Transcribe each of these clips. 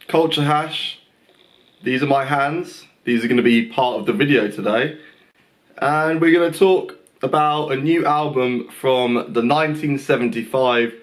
Culture Hash. These are my hands. These are going to be part of the video today. And we're going to talk about a new album from the 1975,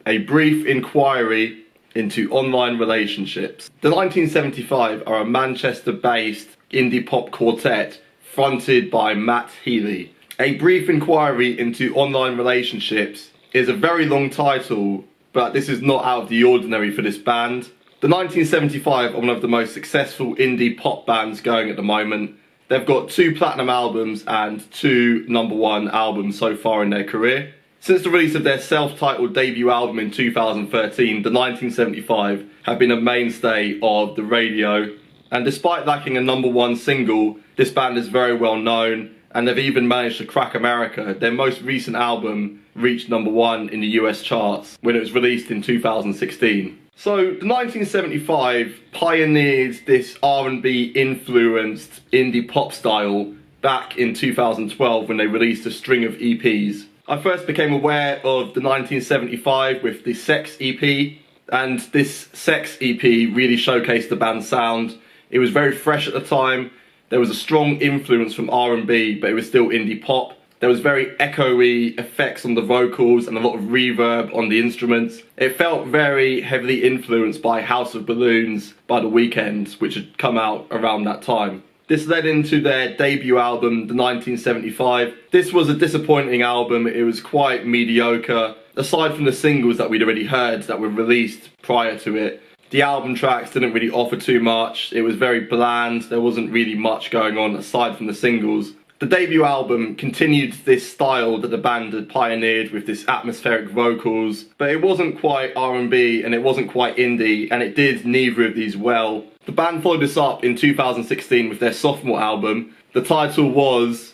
A Brief Inquiry into Online Relationships. The 1975 are a Manchester-based indie pop quartet fronted by Matt Healy. A Brief Inquiry into Online Relationships is a very long title, but this is not out of the ordinary for this band. The 1975 are one of the most successful indie pop bands going at the moment. They've got 2 platinum albums and 2 #1 albums so far in their career. Since the release of their self-titled debut album in 2013, the 1975 have been a mainstay of the radio. And despite lacking a #1 single, this band is very well known, and they've even managed to crack America. Their most recent album reached #1 in the US charts when it was released in 2016. So the 1975 pioneered this R&B influenced indie pop style back in 2012 when they released a string of EPs. I first became aware of the 1975 with the Sex EP, and this Sex EP really showcased the band's sound. It was very fresh at the time. There was a strong influence from R&B, but it was still indie pop. There was very echoey effects on the vocals and a lot of reverb on the instruments. It felt very heavily influenced by House of Balloons by The Weeknd, which had come out around that time. This led into their debut album, the 1975. This was a disappointing album. It was quite mediocre. Aside from the singles that we'd already heard that were released prior to it, the album tracks didn't really offer too much. It was very bland. There wasn't really much going on aside from the singles. The debut album continued this style that the band had pioneered with this atmospheric vocals, but it wasn't quite R&B and it wasn't quite indie, and it did neither of these well. The band followed this up in 2016 with their sophomore album. The title was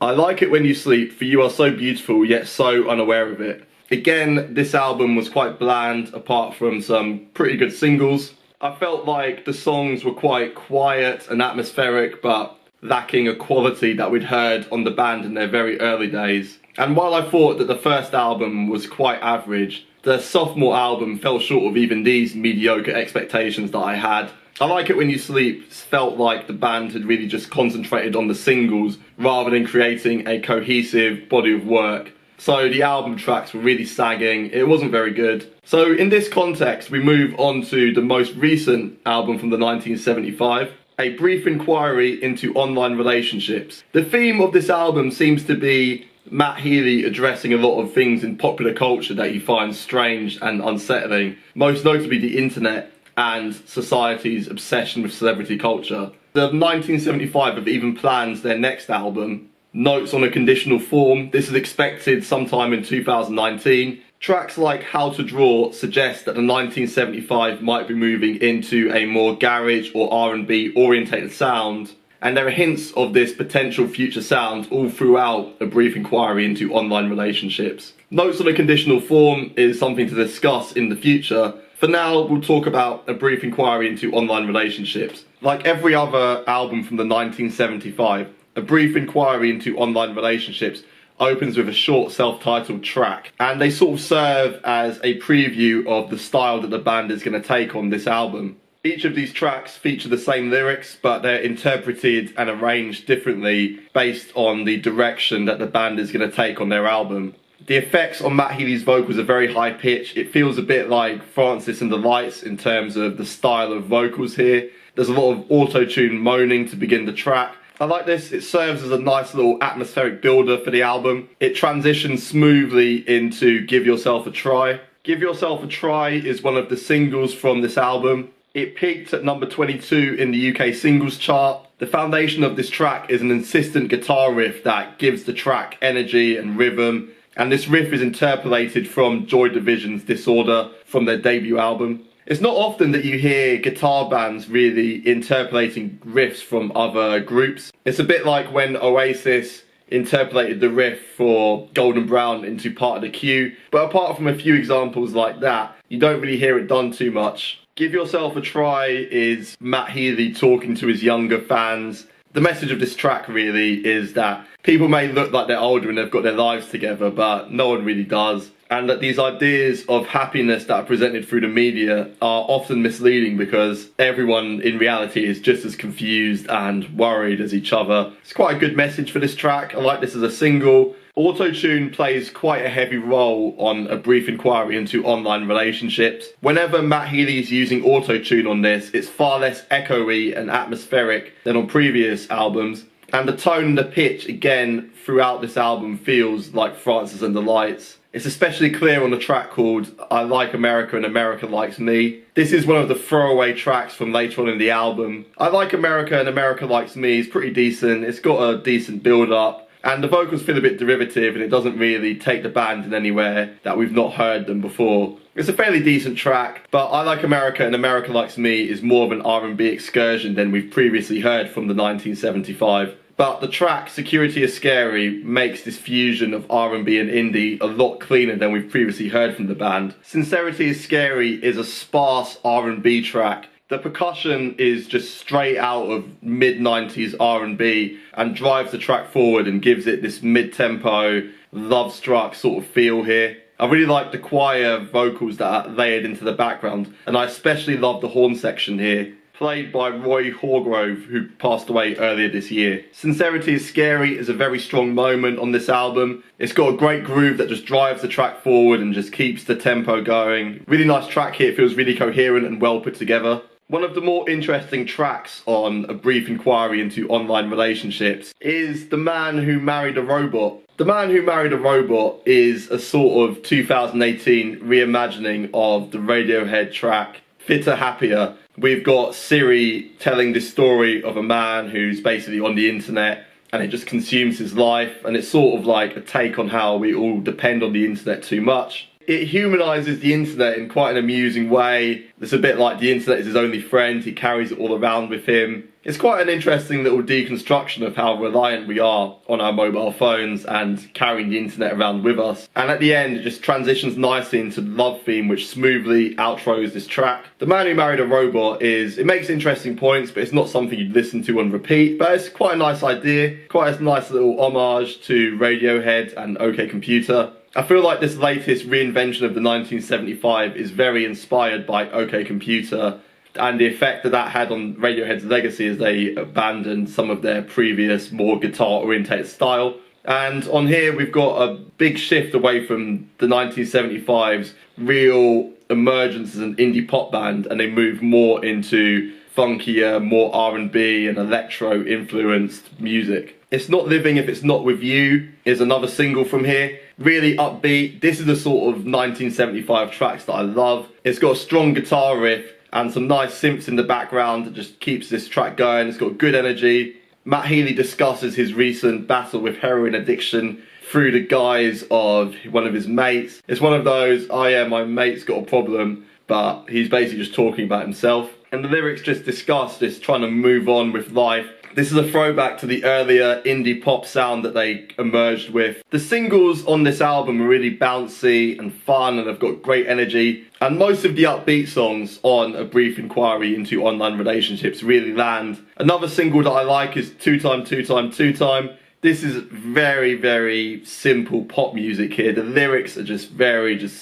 I Like It When You Sleep, For You Are So Beautiful Yet So Unaware of It. Again, this album was quite bland apart from some pretty good singles. I felt like the songs were quite quiet and atmospheric, but lacking a quality that we'd heard on the band in their very early days. And while I thought that the first album was quite average, the sophomore album fell short of even these mediocre expectations that I had. I Like It When You Sleep felt like the band had really just concentrated on the singles rather than creating a cohesive body of work. So the album tracks were really sagging, it wasn't very good. So in this context, we move on to the most recent album from the 1975, A Brief Inquiry into Online Relationships. The theme of this album seems to be Matt Healy addressing a lot of things in popular culture that he finds strange and unsettling, most notably the internet and society's obsession with celebrity culture. The 1975 have even planned their next album, Notes on a Conditional Form. This is expected sometime in 2019. Tracks like How to Draw suggest that the 1975 might be moving into a more garage or R&B orientated sound, and there are hints of this potential future sound all throughout A Brief Inquiry into Online Relationships. Notes on a Conditional Form is something to discuss in the future. For now, we'll talk about A Brief Inquiry into Online Relationships. Like every other album from the 1975, A Brief Inquiry into Online Relationships opens with a short self-titled track, and they sort of serve as a preview of the style that the band is going to take on this album. Each of these tracks feature the same lyrics, but they're interpreted and arranged differently based on the direction that the band is going to take on their album. The effects on Matt Healy's vocals are very high pitched. It feels a bit like Francis and the Lights in terms of the style of vocals here. There's a lot of auto-tune moaning to begin the track. I like this. It serves as a nice little atmospheric builder for the album. It transitions smoothly into Give Yourself a Try. Give Yourself a Try is one of the singles from this album. It peaked at number 22 in the UK singles chart. The foundation of this track is an insistent guitar riff that gives the track energy and rhythm, and this riff is interpolated from Joy Division's Disorder from their debut album. It's not often that you hear guitar bands really interpolating riffs from other groups. It's a bit like when Oasis interpolated the riff for Golden Brown into Part of the Queue, but apart from a few examples like that, you don't really hear it done too much. Give Yourself a Try is Matt Healy talking to his younger fans. The message of this track really is that people may look like they're older and they've got their lives together, but no one really does. and that these ideas of happiness that are presented through the media are often misleading because everyone in reality is just as confused and worried as each other. It's quite a good message for this track. I like this as a single. Auto-tune plays quite a heavy role on A Brief Inquiry into Online Relationships. Whenever Matt Healy is using auto-tune on this, it's far less echoey and atmospheric than on previous albums. And the tone and the pitch, again, throughout this album feels like Francis and the Lights. It's especially clear on the track called I Like America and America Likes Me. This is one of the throwaway tracks from later on in the album. I Like America and America Likes Me is pretty decent. It's got a decent build-up. And the vocals feel a bit derivative and it doesn't really take the band in anywhere that we've not heard them before. It's a fairly decent track, but I Like America and America Likes Me is more of an R&B excursion than we've previously heard from the 1975. But the track Security is Scary makes this fusion of R&B and indie a lot cleaner than we've previously heard from the band. Sincerity is Scary is a sparse R&B track. The percussion is just straight out of mid-90s R&B and drives the track forward and gives it this mid-tempo, love-struck sort of feel here. I really like the choir vocals that are layered into the background, and I especially love the horn section here, played by Roy Hargrove, who passed away earlier this year. Sincerity is Scary is a very strong moment on this album. It's got a great groove that just drives the track forward and just keeps the tempo going. Really nice track here, it feels really coherent and well put together. One of the more interesting tracks on A Brief Inquiry into Online Relationships is The Man Who Married a Robot. The Man Who Married a Robot is a sort of 2018 reimagining of the Radiohead track Fitter Happier. We've got Siri telling this story of a man who's basically on the internet and it just consumes his life, and it's sort of like a take on how we all depend on the internet too much. It humanises the internet in quite an amusing way. It's a bit like the internet is his only friend, he carries it all around with him. It's quite an interesting little deconstruction of how reliant we are on our mobile phones and carrying the internet around with us. And at the end, it just transitions nicely into the love theme, which smoothly outros this track. The Man Who Married a Robot it makes interesting points, but it's not something you'd listen to on repeat. But it's quite a nice idea, quite a nice little homage to Radiohead and OK Computer. I feel like this latest reinvention of the 1975 is very inspired by OK Computer and the effect that that had on Radiohead's legacy as they abandoned some of their previous more guitar-orientated style. And on here we've got a big shift away from the 1975's real emergence as an indie pop band, and they move more into funkier, more R&B and electro-influenced music. It's Not Living If It's Not With You is another single from here. Really upbeat. This is the sort of 1975 tracks that I love. It's got a strong guitar riff and some nice synths in the background that just keeps this track going. It's got good energy. Matt Healy discusses his recent battle with heroin addiction through the guise of one of his mates. It's one of those, oh yeah, my mate's got a problem, but he's basically just talking about himself. And the lyrics just discuss this trying to move on with life. This is a throwback to the earlier indie pop sound that they emerged with. The singles on this album are really bouncy and fun and have got great energy. And most of the upbeat songs on A Brief Inquiry into Online Relationships really land. Another single that I like is Two Time, Two Time, Two Time. This is very, very simple pop music here. The lyrics are just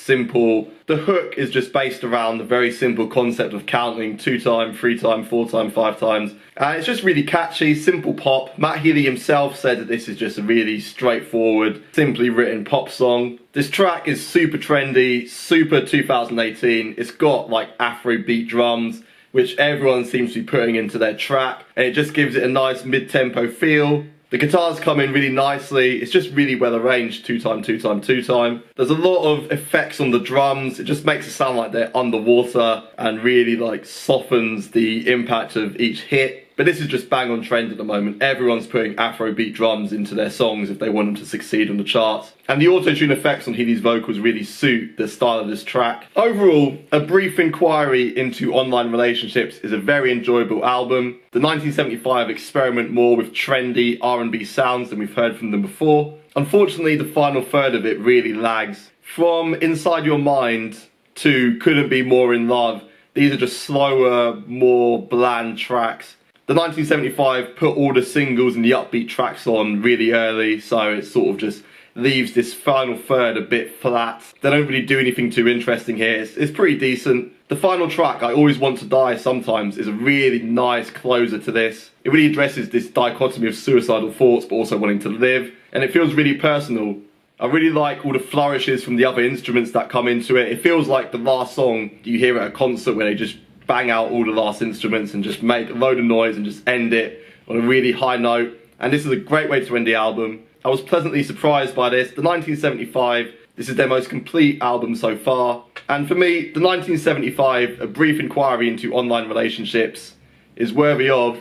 simple. The hook is just based around the very simple concept of counting 2 times, 3 times, 4 times, 5 times. And it's just really catchy, simple pop. Matt Healy himself said that this is just a really straightforward, simply written pop song. This track is super trendy, super 2018. It's got like Afrobeat drums, which everyone seems to be putting into their track. And it just gives it a nice mid-tempo feel. The guitars come in really nicely. It's just really well arranged, 2 time, 2 time, 2 time. There's a lot of effects on the drums. It just makes it sound like they're underwater and really like softens the impact of each hit. But this is just bang on trend at the moment. Everyone's putting Afrobeat drums into their songs if they want them to succeed on the charts. And the auto-tune effects on Healy's vocals really suit the style of this track. Overall, A Brief Inquiry into Online Relationships is a very enjoyable album. The 1975 experiment more with trendy R&B sounds than we've heard from them before. Unfortunately, the final third of it really lags. From Inside Your Mind to Couldn't Be More in Love, these are just slower, more bland tracks. The 1975 put all the singles and the upbeat tracks on really early, so it's sort of just leaves this final third a bit flat. They don't really do anything too interesting here. It's pretty decent. The final track, I Always Want to Die Sometimes, is a really nice closer to this. It really addresses this dichotomy of suicidal thoughts but also wanting to live, and it feels really personal. I really like all the flourishes from the other instruments that come into it. It feels like the last song you hear at a concert where they just bang out all the last instruments and just make a load of noise and just end it on a really high note. And this is a great way to end the album. I was pleasantly surprised by this. The 1975, this is their most complete album so far. And for me, the 1975, A Brief Inquiry into Online Relationships, is worthy of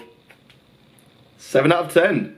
7 out of 10.